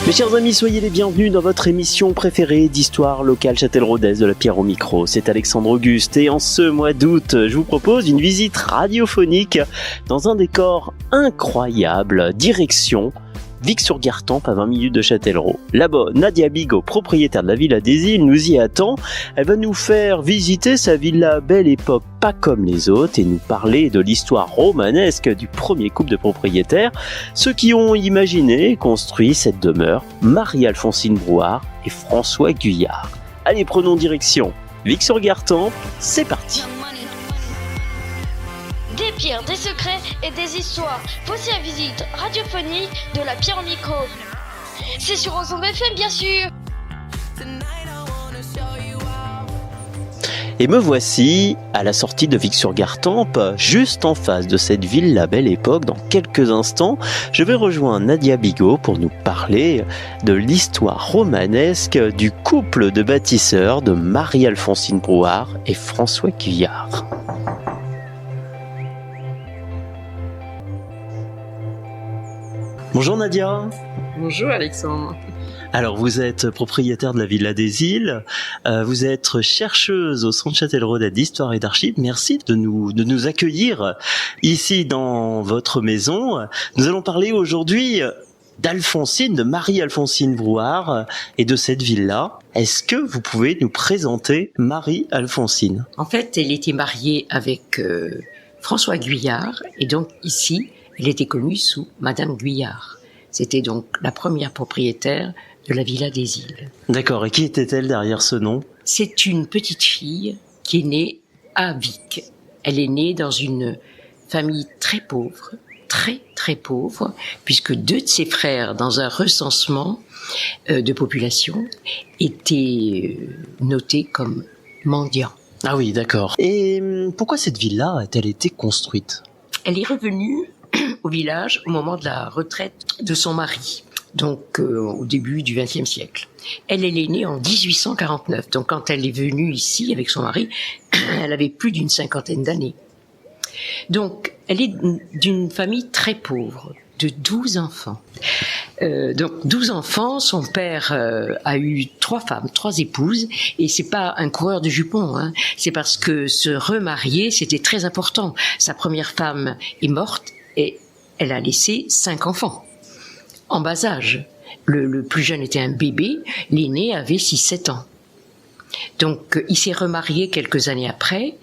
Mes chers amis, soyez les bienvenus dans votre émission préférée d'histoire locale châtelleraudaise de la Pierre au micro. C'est Alexandre Auguste et en ce mois d'août, je vous propose une visite radiophonique dans un décor incroyable, direction Vic-sur-Gartempe à 20 minutes de Châtellerault. Là-bas, Nadia Bigot, propriétaire de la Villa des Îles, nous y attend. Elle va nous faire visiter sa villa Belle Époque, pas comme les autres, et nous parler de l'histoire romanesque du premier couple de propriétaires, ceux qui ont imaginé et construit cette demeure, Marie-Alphonsine Brouard et François Guyard. Allez, prenons direction Vic-sur-Gartempe, c'est parti. Des pierres, des secrets et des histoires. Voici la visite radiophonique de la Pierre au micro. C'est sur Ensemble FM, bien sûr. Et me voici à la sortie de Vic-sur-Gartempe, juste en face de cette ville La Belle Époque. Dans quelques instants, je vais rejoindre Nadia Bigot pour nous parler de l'histoire romanesque du couple de bâtisseurs de Marie-Alphonsine Brouard et François Guyard. Bonjour Nadia. Bonjour Alexandre. Alors vous êtes propriétaire de la Villa des Îles, vous êtes chercheuse au Centre Châtelleraudais d'Histoire et d'Archives. Merci de nous accueillir ici dans votre maison. Nous allons parler aujourd'hui d'Alphonsine, de Marie-Alphonsine Brouard et de cette villa. Est-ce que vous pouvez nous présenter Marie-Alphonsine ? En fait, elle était mariée avec François Guyard et donc ici, elle était connue sous Madame Guyard. C'était donc la première propriétaire de la Villa des Îles. D'accord, et qui était-elle derrière ce nom ? C'est une petite fille qui est née à Vic. Elle est née dans une famille très pauvre, très pauvre, puisque deux de ses frères, dans un recensement de population, étaient notés comme mendiants. Ah oui, d'accord. Et pourquoi cette villa a-t-elle été construite ? Elle est revenue au village au moment de la retraite de son mari, donc au début du XXe siècle. Elle est née en 1849, donc quand elle est venue ici avec son mari, elle avait plus d'une cinquantaine d'années. Donc elle est d'une famille très pauvre, de 12 enfants. Donc 12 enfants, son père a eu 3 femmes, 3 épouses, et c'est pas un coureur de jupons, hein. C'est parce que se remarier, c'était très important. Sa première femme est morte, et elle a laissé 5 enfants, en bas âge. Le plus jeune était un bébé, l'aîné avait 6-7 ans. Donc, il s'est remarié quelques années après,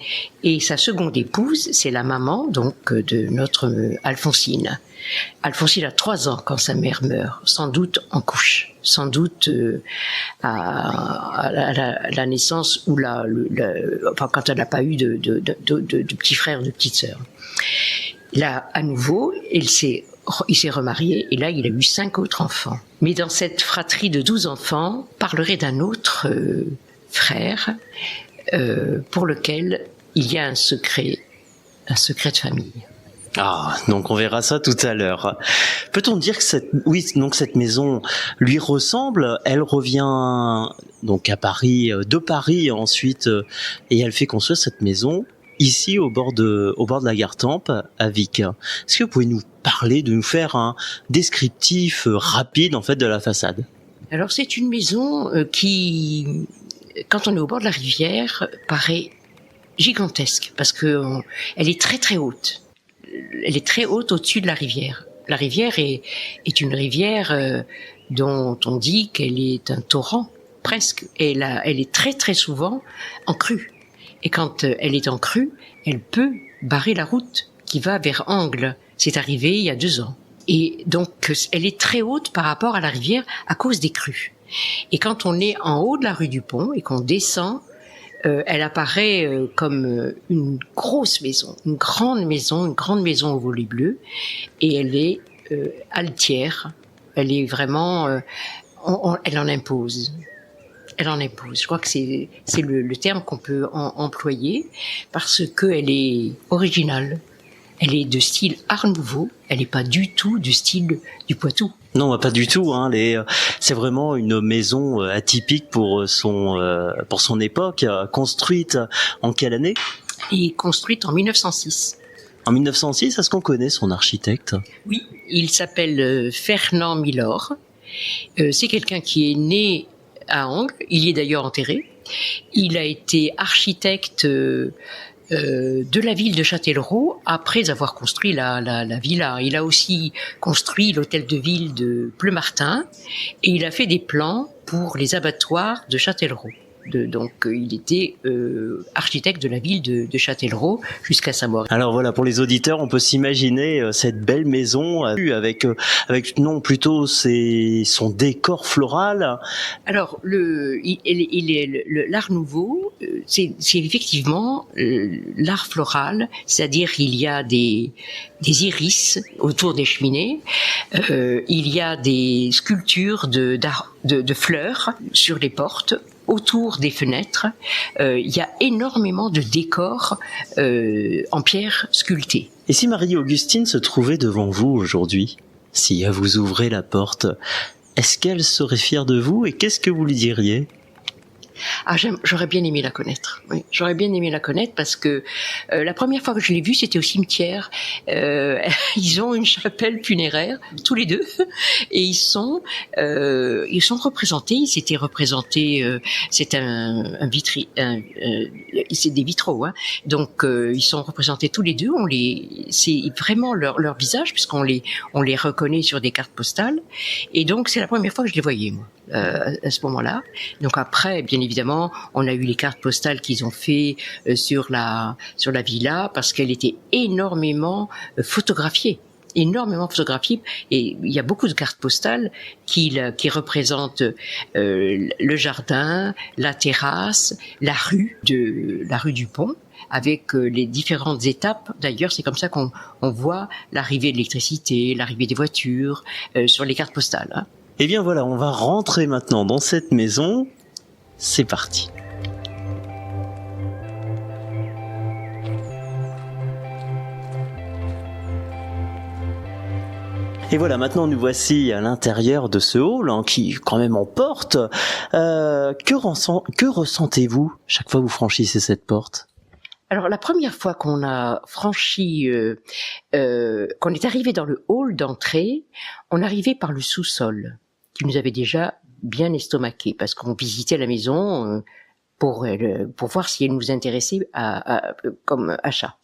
et sa seconde épouse, c'est la maman, donc, de notre Alphonsine. Alphonsine a 3 ans quand sa mère meurt, sans doute en couche, sans doute à la naissance ou enfin, quand elle n'a pas eu de petits frères ou de petites sœurs. Là, à nouveau, il s'est remarié et là, il a eu 5 autres enfants. Mais dans cette fratrie de 12 enfants, parlerait d'un autre frère pour lequel il y a un secret de famille. Ah, donc on verra ça tout à l'heure. Peut-on dire que cette maison lui ressemble ? Elle revient donc à Paris, de Paris ensuite, et elle fait construire cette maison ici au bord de la Gartempe, à Vic. Est-ce que vous pouvez nous parler, de nous faire un descriptif rapide en fait de la façade ? Alors c'est une maison qui, quand on est au bord de la rivière, paraît gigantesque parce que elle est très haute. Elle est très haute au-dessus de la rivière. La rivière est une rivière dont on dit qu'elle est un torrent presque. Et elle est très souvent en crue. Et quand elle est en crue, elle peut barrer la route qui va vers Angles. C'est arrivé il y a 2 ans. Et donc, elle est très haute par rapport à la rivière à cause des crues. Et quand on est en haut de la rue du Pont et qu'on descend, elle apparaît comme une grosse maison, une grande maison au volet bleu. Et elle est altière. Elle est vraiment... elle en impose. Elle en impose. Je crois que c'est le terme qu'on peut employer parce qu'elle est originale. Elle est de style Art Nouveau. Elle n'est pas du tout du style du Poitou. Non, pas du tout. Hein. C'est vraiment une maison atypique pour son époque. Construite en quelle année ? Elle est construite en 1906. En 1906, est-ce qu'on connaît son architecte ? Oui, il s'appelle Fernand Milor. C'est quelqu'un qui est né à Angles, il y est d'ailleurs enterré. Il a été architecte de la ville de Châtellerault après avoir construit la villa. Il a aussi construit l'hôtel de ville de Pleumartin et il a fait des plans pour les abattoirs de Châtellerault. Donc il était architecte de la ville de Châtellerault jusqu'à sa mort. Alors voilà, pour les auditeurs, on peut s'imaginer cette belle maison avec non plutôt son décor floral. Alors l'art nouveau, c'est effectivement l'art floral, c'est-à-dire il y a des iris autour des cheminées, il y a des sculptures de fleurs sur les portes. Autour des fenêtres, il y a énormément de décors en pierre sculptée. Et si Marie-Augustine se trouvait devant vous aujourd'hui, si elle vous ouvrait la porte, est-ce qu'elle serait fière de vous et qu'est-ce que vous lui diriez ? Ah, j'aurais bien aimé la connaître. Oui, j'aurais bien aimé la connaître parce que la première fois que je l'ai vue, c'était au cimetière. Ils ont une chapelle funéraire, tous les deux, et ils sont représentés. Ils s'étaient représentés. C'est c'est des vitraux, hein. Donc ils sont représentés tous les deux. C'est vraiment leur visage puisqu'on les reconnaît sur des cartes postales. Et donc c'est la première fois que je les voyais, moi. À ce moment-là. Donc après, bien évidemment, on a eu les cartes postales qu'ils ont fait sur la villa parce qu'elle était énormément photographiée. Et il y a beaucoup de cartes postales qui représentent le jardin, la terrasse, la rue du pont, avec les différentes étapes. D'ailleurs, c'est comme ça qu'on voit l'arrivée de l'électricité, l'arrivée des voitures sur les cartes postales, hein. Eh bien voilà, on va rentrer maintenant dans cette maison. C'est parti. Et voilà, maintenant nous voici à l'intérieur de ce hall qui quand même en porte. Que ressentez-vous chaque fois que vous franchissez cette porte ? Alors la première fois qu'on a franchi, qu'on est arrivé dans le hall d'entrée, on arrivait par le sous-sol, qui nous avait déjà bien estomaqué, parce qu'on visitait la maison pour voir si elle nous intéressait comme achat.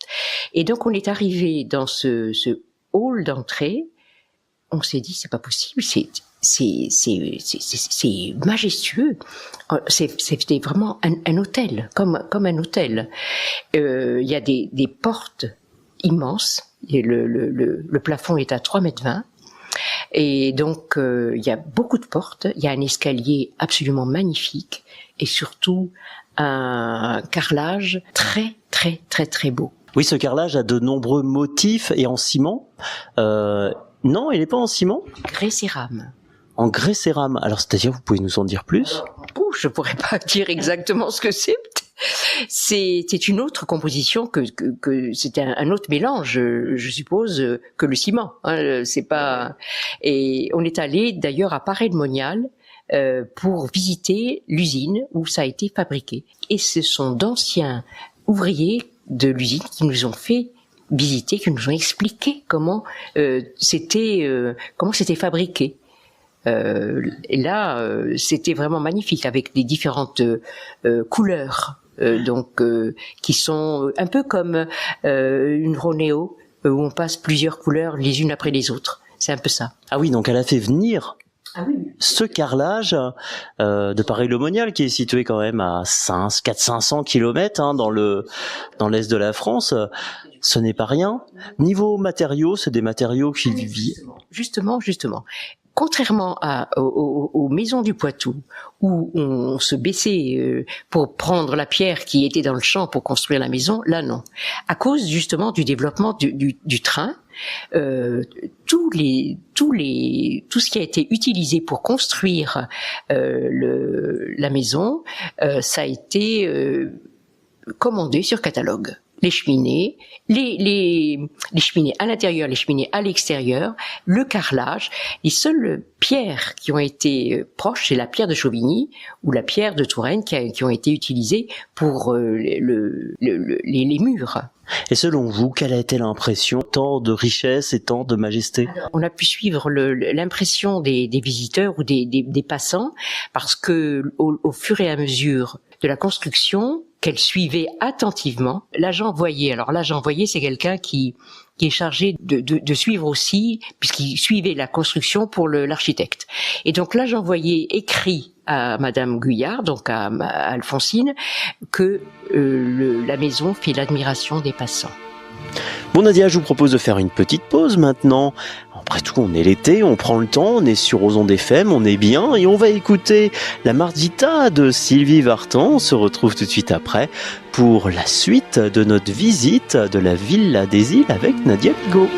Et donc on est arrivé dans ce hall d'entrée, on s'est dit c'est pas possible, c'est majestueux, c'était vraiment un hôtel, comme un hôtel. Il y a des portes immenses, et le plafond est à 3,20 m. Et donc, il y a beaucoup de portes, il y a un escalier absolument magnifique et surtout un carrelage très, très, très, très beau. Oui, ce carrelage a de nombreux motifs et en ciment. Non, il n'est pas en ciment ? Grès cérame. En grès cérame. Alors, c'est-à-dire, vous pouvez nous en dire plus ? Je pourrais pas dire exactement ce que c'est. C'est une autre composition que c'est un autre mélange, je suppose, que le ciment. Hein, c'est pas. Et on est allé d'ailleurs à Paray-le-Monial pour visiter l'usine où ça a été fabriqué. Et ce sont d'anciens ouvriers de l'usine qui nous ont fait visiter, qui nous ont expliqué comment c'était fabriqué. Et là, c'était vraiment magnifique avec des différentes couleurs. Qui sont un peu comme une Ronéo où on passe plusieurs couleurs les unes après les autres. C'est un peu ça. Ah oui, donc elle a fait venir ce carrelage de Paray-le-Monial qui est situé quand même à 400-500 km dans l'est de la France. Ce n'est pas rien. Niveau matériaux, c'est des matériaux qui vivent. Justement. Contrairement aux maisons du Poitou, où on se baissait pour prendre la pierre qui était dans le champ pour construire la maison, là non. À cause justement du développement du train, tout ce qui a été utilisé pour construire la maison, ça a été commandé sur catalogue. Les cheminées, les cheminées à l'intérieur, les cheminées à l'extérieur, le carrelage. Les seules pierres qui ont été proches, c'est la pierre de Chauvigny ou la pierre de Touraine qui ont été utilisées pour les murs. Et selon vous, quelle a été l'impression? Tant de richesse et tant de majesté. On a pu suivre l'impression des visiteurs ou des passants, parce que au fur et à mesure de la construction, qu'elle suivait attentivement, l'agent Voyer. Alors l'agent Voyer, c'est quelqu'un qui est chargé de suivre aussi, puisqu'il suivait la construction pour l'architecte. Et donc l'agent Voyer écrit à Madame Guyard, donc à Alphonsine, que la maison fait l'admiration des passants. Bon Nadia, je vous propose de faire une petite pause maintenant. Après tout, on est l'été, on prend le temps, on est sur Aux Ondes FM, on est bien et on va écouter la Margita de Sylvie Vartan. On se retrouve tout de suite après pour la suite de notre visite de la Villa des Îles avec Nadia Bigot.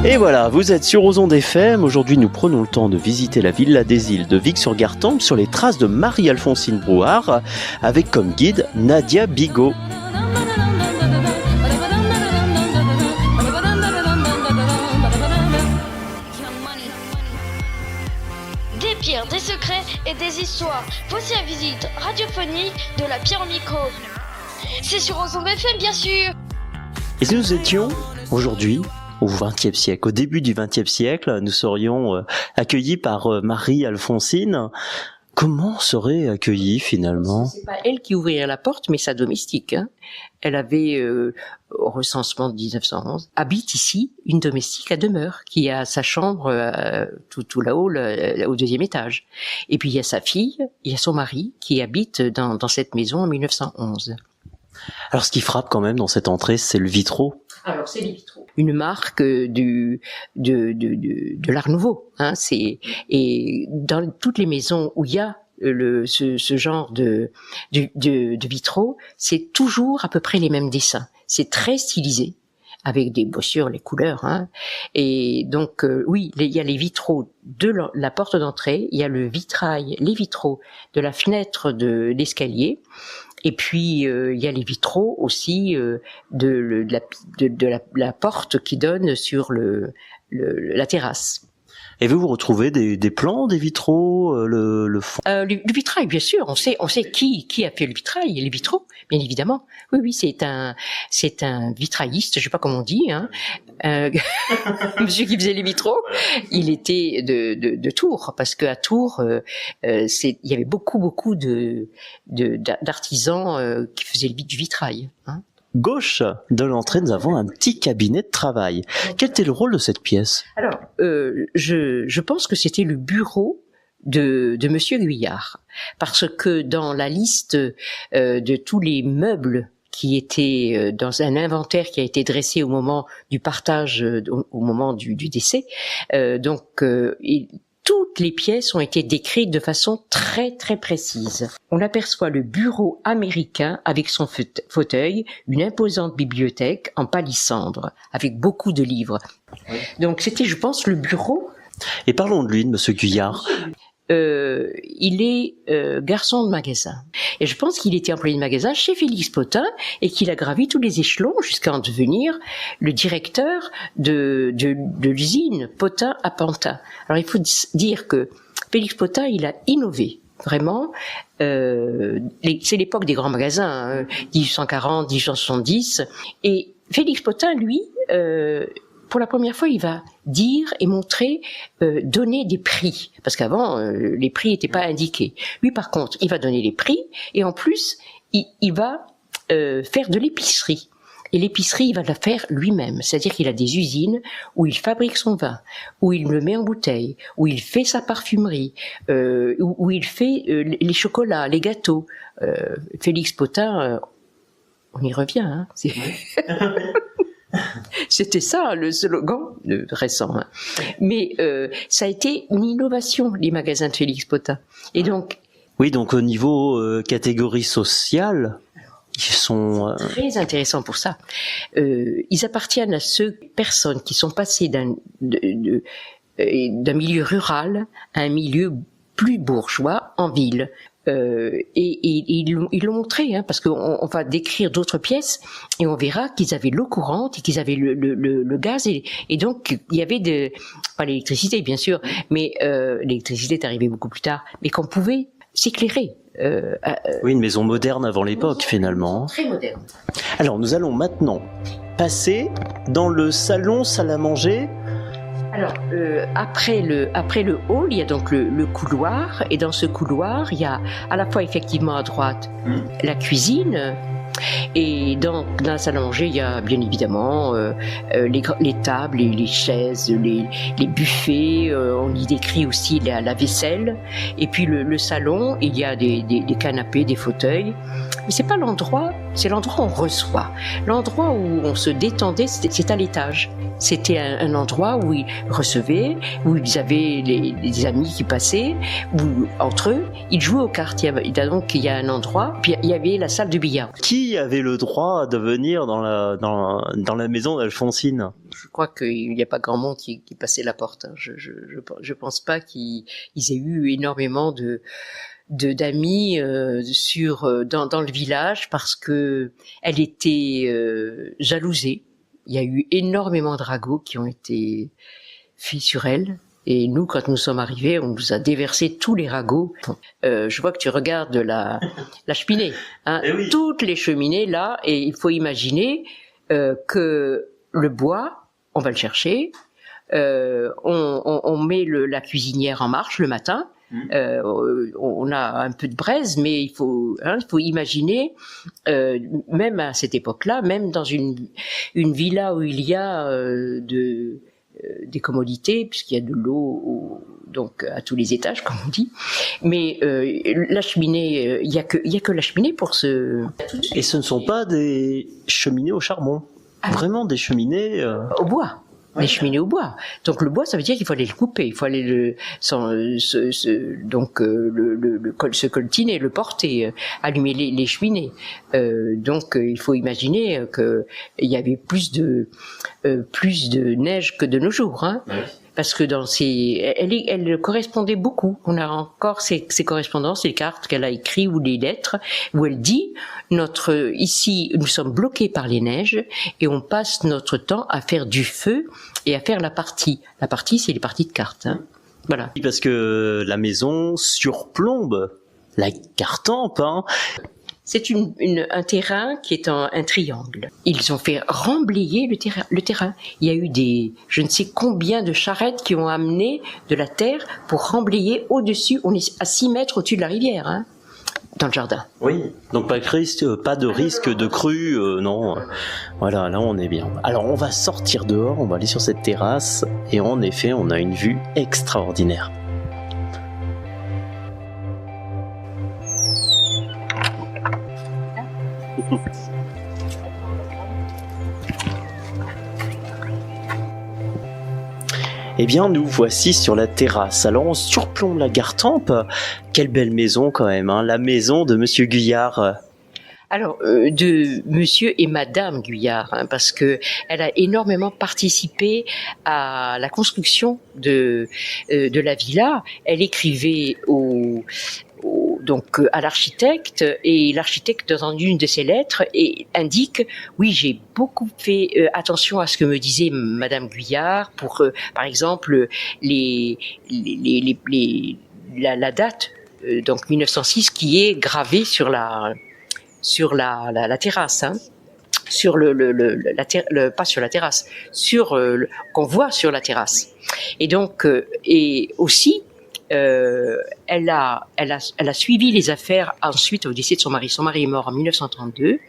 Et voilà, vous êtes sur Aux Ondes FM. Aujourd'hui, nous prenons le temps de visiter la Villa des Îles de Vic-sur-Gartempe sur les traces de Marie-Alphonsine Brouard, avec comme guide Nadia Bigot. Des pierres, des secrets et des histoires. Voici la visite radiophonique de la pierre au micro. C'est sur Aux Ondes FM, bien sûr. Et si nous étions aujourd'hui au XXe siècle, au début du XXe siècle, nous serions accueillis par Marie-Alphonsine. Comment serait accueillie finalement? C'est pas elle qui ouvrirait la porte, mais sa domestique. Hein. Elle avait, au recensement de 1911, habite ici une domestique à demeure qui a sa chambre tout là-haut, au deuxième étage. Et puis il y a sa fille, il y a son mari qui habite dans cette maison en 1911. Alors ce qui frappe quand même dans cette entrée, c'est le vitraux. Alors c'est les vitraux. Une marque de l'Art Nouveau. Hein, et dans toutes les maisons où il y a ce genre de vitraux, c'est toujours à peu près les mêmes dessins. C'est très stylisé, avec bien sûr les couleurs. Hein. Et donc, oui, il y a les vitraux de la porte d'entrée, il y a les vitraux de la fenêtre de l'escalier, et puis il y a les vitraux aussi de la porte qui donne sur la terrasse. Et vous retrouvez des plans, des vitraux, le fond? Le vitrail, bien sûr. On sait qui a fait le vitrail, les vitraux, bien évidemment. Oui, c'est un vitrailliste, je sais pas comment on dit, hein. Monsieur qui faisait les vitraux. Il était de Tours, parce qu'à Tours, il y avait beaucoup d'artisans qui faisaient du vitrail, hein. Gauche de l'entrée, nous avons un petit cabinet de travail. Quel était le rôle de cette pièce? Alors, je pense que c'était le bureau de Monsieur Guyard, parce que dans la liste de tous les meubles qui étaient dans un inventaire qui a été dressé au moment du partage, au moment du décès, toutes les pièces ont été décrites de façon très très précise. On aperçoit le bureau américain avec son fauteuil, une imposante bibliothèque en palissandre, avec beaucoup de livres. Oui. Donc c'était, je pense, le bureau. Et parlons de lui, de Monsieur Guyard. Il est garçon de magasin. Et je pense qu'il était employé de magasin chez Félix Potin et qu'il a gravi tous les échelons jusqu'à en devenir le directeur de l'usine Potin à Pantin. Alors il faut dire que Félix Potin, il a innové. Vraiment, c'est l'époque des grands magasins, 1840, 1870. Et Félix Potin, lui, pour la première fois, il va dire et montrer, donner des prix. Parce qu'avant, les prix n'étaient pas indiqués. Lui, par contre, il va donner les prix et en plus, il va faire de l'épicerie. Et l'épicerie, il va la faire lui-même. C'est-à-dire qu'il a des usines où il fabrique son vin, où il le met en bouteille, où il fait sa parfumerie, où il fait les chocolats, les gâteaux. Félix Potin, on y revient, hein. C'était ça le slogan récent. Hein. Mais ça a été une innovation, les magasins de Félix Potin. Et donc, oui, donc au niveau catégorie sociale, ils sont très intéressants pour ça. Ils appartiennent à ceux personnes qui sont passées d'un milieu rural à un milieu plus bourgeois en ville. Et ils l'ont montré, hein, parce qu'on va décrire d'autres pièces et on verra qu'ils avaient l'eau courante et qu'ils avaient le gaz et donc il y avait pas l'électricité bien sûr, mais l'électricité est arrivée beaucoup plus tard, mais qu'on pouvait s'éclairer. Oui, une maison moderne avant l'époque finalement. Très moderne. Alors nous allons maintenant passer dans le salle à manger. Alors, après le hall, il y a donc le couloir, et dans ce couloir, il y a à la fois effectivement à droite la cuisine, et dans la salle à manger, il y a bien évidemment les tables, les chaises, les buffets, on y décrit aussi la vaisselle, et puis le salon, il y a des canapés, des fauteuils, mais c'est pas l'endroit, c'est l'endroit où on reçoit. L'endroit où on se détendait, c'est à l'étage. C'était un endroit où ils recevaient, où ils avaient les amis qui passaient, où entre eux, ils jouaient aux cartes. Il y a un endroit, puis il y avait la salle de billard. Qui avait le droit de venir dans la maison d'Alfonsine? Je crois qu'il n'y a pas grand monde qui passait la porte. Hein. Je pense pas qu'ils aient eu énormément d'amis dans le village parce que elle était jalousée. Il y a eu énormément de ragots qui ont été faits sur elle. Et nous, quand nous sommes arrivés, on nous a déversé tous les ragots. Je vois que tu regardes la cheminée. Hein, oui. Toutes les cheminées, là, et il faut imaginer que le bois, on va le chercher. On met la cuisinière en marche le matin. On a un peu de braise, mais il faut imaginer, même à cette époque-là, même dans une villa où il y a des commodités, puisqu'il y a de l'eau donc à tous les étages, comme on dit. Mais la cheminée, il y a que la cheminée pour ce. Et ce ne sont pas des cheminées au charbon, vraiment des cheminées au bois. Les cheminées au bois. Donc le bois, ça veut dire qu'il faut aller le couper, il faut aller se coltiner, le porter, allumer les cheminées. Donc il faut imaginer que il y avait plus de neige que de nos jours, hein. Ouais. Parce que elle correspondait beaucoup. On a encore ses correspondances, les cartes qu'elle a écrites ou les lettres, où elle dit ici, nous sommes bloqués par les neiges et on passe notre temps à faire du feu et à faire la partie. La partie, c'est les parties de cartes, hein. Voilà. Parce que la maison surplombe la Gartempe, hein. C'est un terrain qui est un triangle. Ils ont fait remblayer le terrain. Il y a eu je ne sais combien de charrettes qui ont amené de la terre pour remblayer au-dessus. On est à 6 mètres au-dessus de la rivière, hein, dans le jardin. Oui, donc pas de risque de crue, non. Voilà, là on est bien. Alors on va sortir dehors, on va aller sur cette terrasse, et en effet, on a une vue extraordinaire. Eh bien, nous voici sur la terrasse. Alors, on surplombe la Gartempe. Quelle belle maison quand même, hein, la maison de Monsieur Guyard. Alors, de Monsieur et Madame Guyard, hein, parce que elle a énormément participé à la construction de la villa. Elle écrivait donc à l'architecte, et l'architecte dans une de ses lettres indique: oui, j'ai beaucoup fait attention à ce que me disait Madame Guyard pour par exemple la date donc 1906 qui est gravée sur la terrasse, hein, sur pas sur la terrasse, qu'on voit sur la terrasse. Et donc et aussi elle a suivi les affaires ensuite au décès de son mari. Son mari est mort en 1932,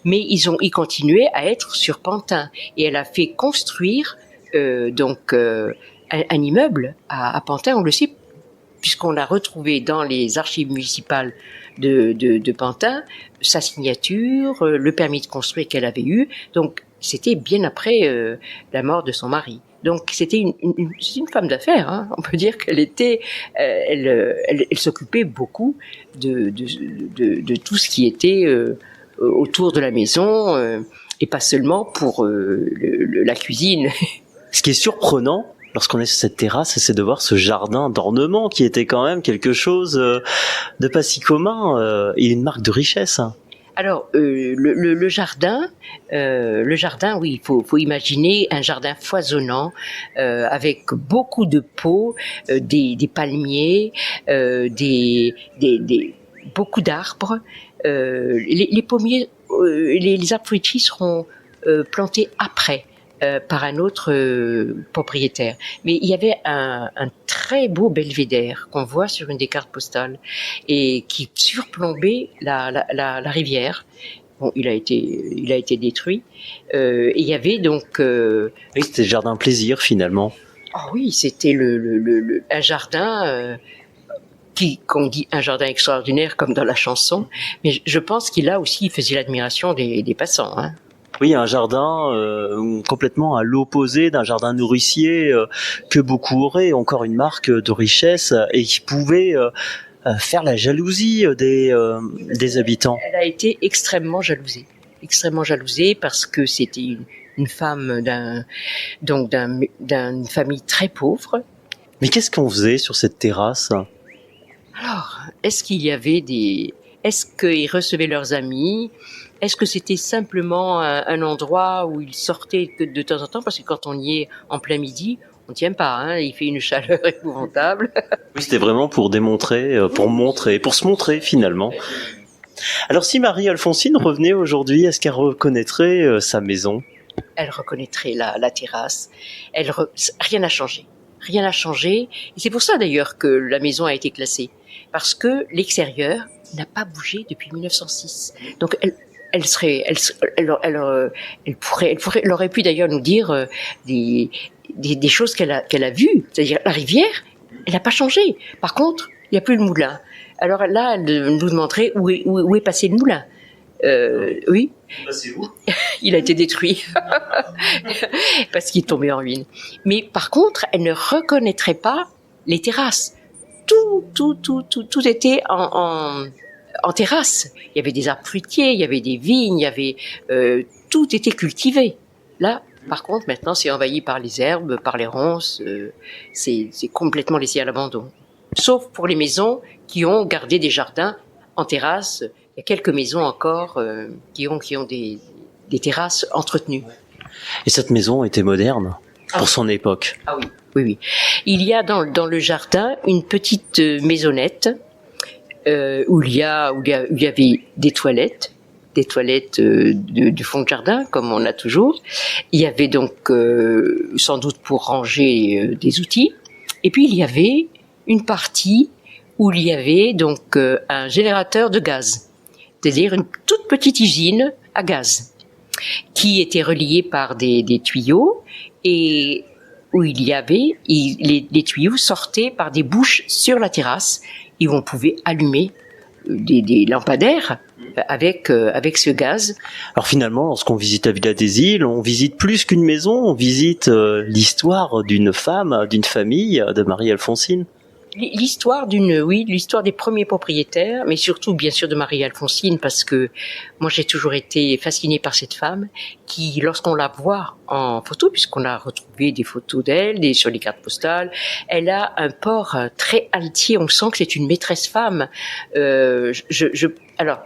mais ils continuaient à être sur Pantin, et elle a fait construire un immeuble à Pantin. On le sait puisqu'on l'a retrouvé dans les archives municipales de Pantin, sa signature, le permis de construire qu'elle avait eu. Donc c'était bien après la mort de son mari. Donc c'était une femme d'affaires, hein. On peut dire qu'elle était, elle s'occupait beaucoup de tout ce qui était autour de la maison, et pas seulement pour la cuisine. Ce qui est surprenant lorsqu'on est sur cette terrasse, c'est de voir ce jardin d'ornement qui était quand même quelque chose de pas si commun, et une marque de richesse, hein. Alors le jardin, oui, il faut imaginer un jardin foisonnant avec beaucoup de pots, des palmiers, beaucoup d'arbres. Les pommiers, les arbres fruitiers seront plantés après par un autre propriétaire. Mais il y avait un très beau belvédère qu'on voit sur une des cartes postales et qui surplombait la rivière. Bon, il a été détruit. Et il y avait donc... Oui, c'était le jardin plaisir finalement. Oh oui, c'était un jardin... qu'on dit un jardin extraordinaire comme dans la chanson, mais je pense qu'il faisait l'admiration des passants, hein. Oui, un jardin complètement à l'opposé d'un jardin nourricier que beaucoup auraient, encore une marque de richesse, et qui pouvait faire la jalousie des habitants. Elle a été extrêmement jalousée parce que c'était une femme d'une famille très pauvre. Mais qu'est-ce qu'on faisait sur cette terrasse ? Alors, est-ce qu'ils recevaient leurs amis ? Est-ce que c'était simplement un endroit où ils sortaient de temps en temps ? Parce que quand on y est en plein midi, on tient pas, hein, il fait une chaleur épouvantable. Oui, c'était vraiment pour démontrer, pour se montrer finalement. Alors si Marie-Alphonsine revenait aujourd'hui, est-ce qu'elle reconnaîtrait sa maison ? Elle reconnaîtrait la terrasse. Rien n'a changé. Rien n'a changé. Et c'est pour ça d'ailleurs que la maison a été classée. Parce que l'extérieur n'a pas bougé depuis 1906. Donc elle aurait pu d'ailleurs nous dire des choses qu'elle a vues. C'est-à-dire la rivière, elle n'a pas changé. Par contre, il n'y a plus le moulin. Alors là, elle nous demanderait où est passé le moulin. Oui. Passé où ? il a été détruit parce qu'il est tombé en ruine. Mais par contre, elle ne reconnaîtrait pas les terrasses. Tout était en terrasse. Il y avait des arbres fruitiers, il y avait des vignes, il y avait tout était cultivé. Là, par contre, maintenant, c'est envahi par les herbes, par les ronces. C'est complètement laissé à l'abandon. Sauf pour les maisons qui ont gardé des jardins en terrasse. Il y a quelques maisons encore qui ont des terrasses entretenues. Et cette maison était moderne pour son époque. Ah oui. Il y a dans le jardin une petite maisonnette où il y avait des toilettes du fond de jardin, comme on a toujours. Il y avait donc sans doute pour ranger des outils. Et puis il y avait une partie où il y avait donc un générateur de gaz, c'est-à-dire une toute petite usine à gaz qui était reliée par des tuyaux et où il y avait les tuyaux sortaient par des bouches sur la terrasse et où on pouvait allumer des lampadaires avec ce gaz. Alors finalement, lorsqu'on visite la Villa des Îles, on visite plus qu'une maison, on visite l'histoire d'une femme, d'une famille, de Marie-Alphonsine. L'histoire l'histoire des premiers propriétaires, mais surtout bien sûr de Marie-Alphonsine, parce que moi j'ai toujours été fascinée par cette femme qui, lorsqu'on la voit en photo, puisqu'on a retrouvé des photos d'elle, sur les cartes postales, elle a un port très altier, on sent que c'est une maîtresse femme. Alors,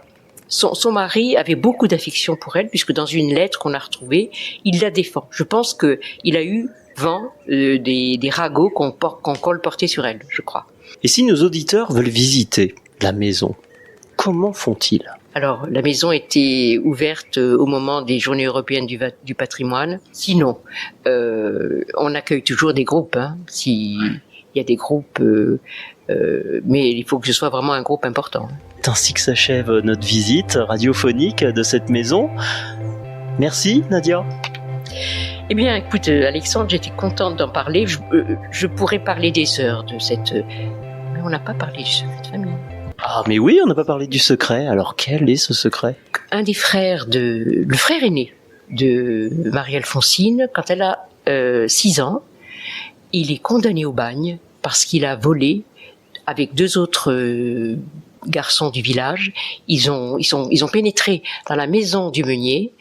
son mari avait beaucoup d'affection pour elle, puisque dans une lettre qu'on a retrouvée, il la défend. Je pense que il a eu vent des ragots qu'on colportait sur elle, je crois. Et si nos auditeurs veulent visiter la maison, comment font-ils ? Alors, la maison était ouverte au moment des Journées européennes du patrimoine. Sinon, on accueille toujours des groupes. S'il y a des groupes, mais il faut que ce soit vraiment un groupe important. C'est ainsi que s'achève notre visite radiophonique de cette maison. Merci Nadia. Eh bien, écoute, Alexandre, j'étais contente d'en parler. Je pourrais parler des heures de cette... Mais on n'a pas parlé du secret de famille. Ah, mais oui, on n'a pas parlé du secret. Alors, quel est ce secret ? Un des frères le frère aîné de Marie-Alphonsine, quand elle a 6 ans, il est condamné au bagne parce qu'il a volé avec 2 autres garçons du village. Ils ont pénétré dans la maison du meunier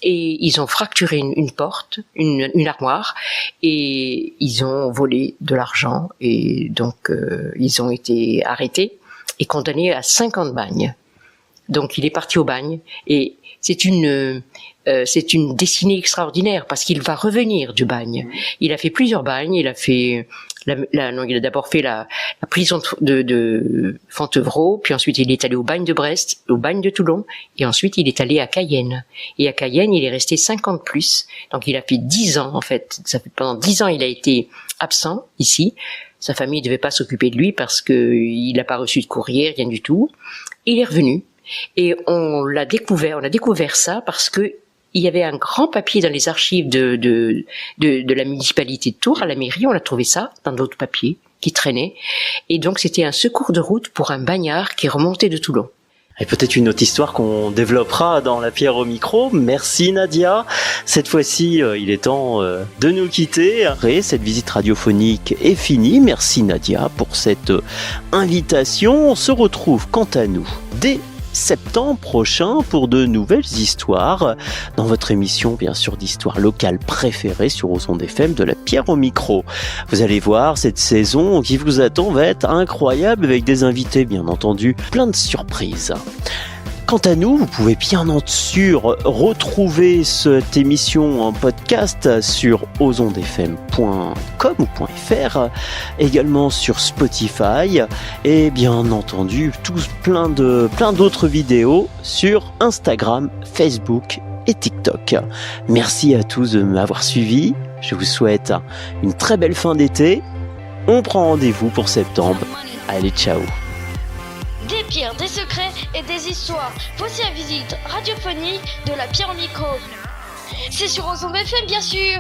et ils ont fracturé une porte, une armoire, et ils ont volé de l'argent, et donc ils ont été arrêtés et condamnés à 5 ans de bagne. Donc il est parti au bagne, et c'est une destinée extraordinaire parce qu'il va revenir du bagne. Il a fait plusieurs bagnes. Il a fait il a d'abord fait la prison de Fontevraud, puis ensuite il est allé au bagne de Brest, au bagne de Toulon, et ensuite il est allé à Cayenne. Et à Cayenne, il est resté 5 ans de plus. Donc il a fait 10 ans en fait. Pendant 10 ans, il a été absent ici. Sa famille ne devait pas s'occuper de lui parce que il n'a pas reçu de courrier, rien du tout. Il est revenu. Et on a découvert ça parce que il y avait un grand papier dans les archives de la municipalité de Tours, à la mairie. On a trouvé ça dans d'autres papiers qui traînaient. Et donc, c'était un secours de route pour un bagnard qui remontait de Toulon. Et peut-être une autre histoire qu'on développera dans La Pierre au micro. Merci Nadia. Cette fois-ci, il est temps de nous quitter. Après, cette visite radiophonique est finie. Merci Nadia pour cette invitation. On se retrouve quant à nous dès septembre prochain pour de nouvelles histoires dans votre émission bien sûr d'histoire locale préférée sur Aux Ondes FM de La Pierre au micro. Vous allez voir, cette saison qui vous attend va être incroyable avec des invités bien entendu, plein de surprises. Quant à nous, vous pouvez bien sûr retrouver cette émission en podcast sur ausondefm.com ou .fr, également sur Spotify et bien entendu plein d'autres vidéos sur Instagram, Facebook et TikTok. Merci à tous de m'avoir suivi. Je vous souhaite une très belle fin d'été. On prend rendez-vous pour septembre. Allez, ciao. Des pierres, des secrets et des histoires. Voici la visite radiophonique de La Pierre au micro. C'est sur Aux Ondes FM, bien sûr.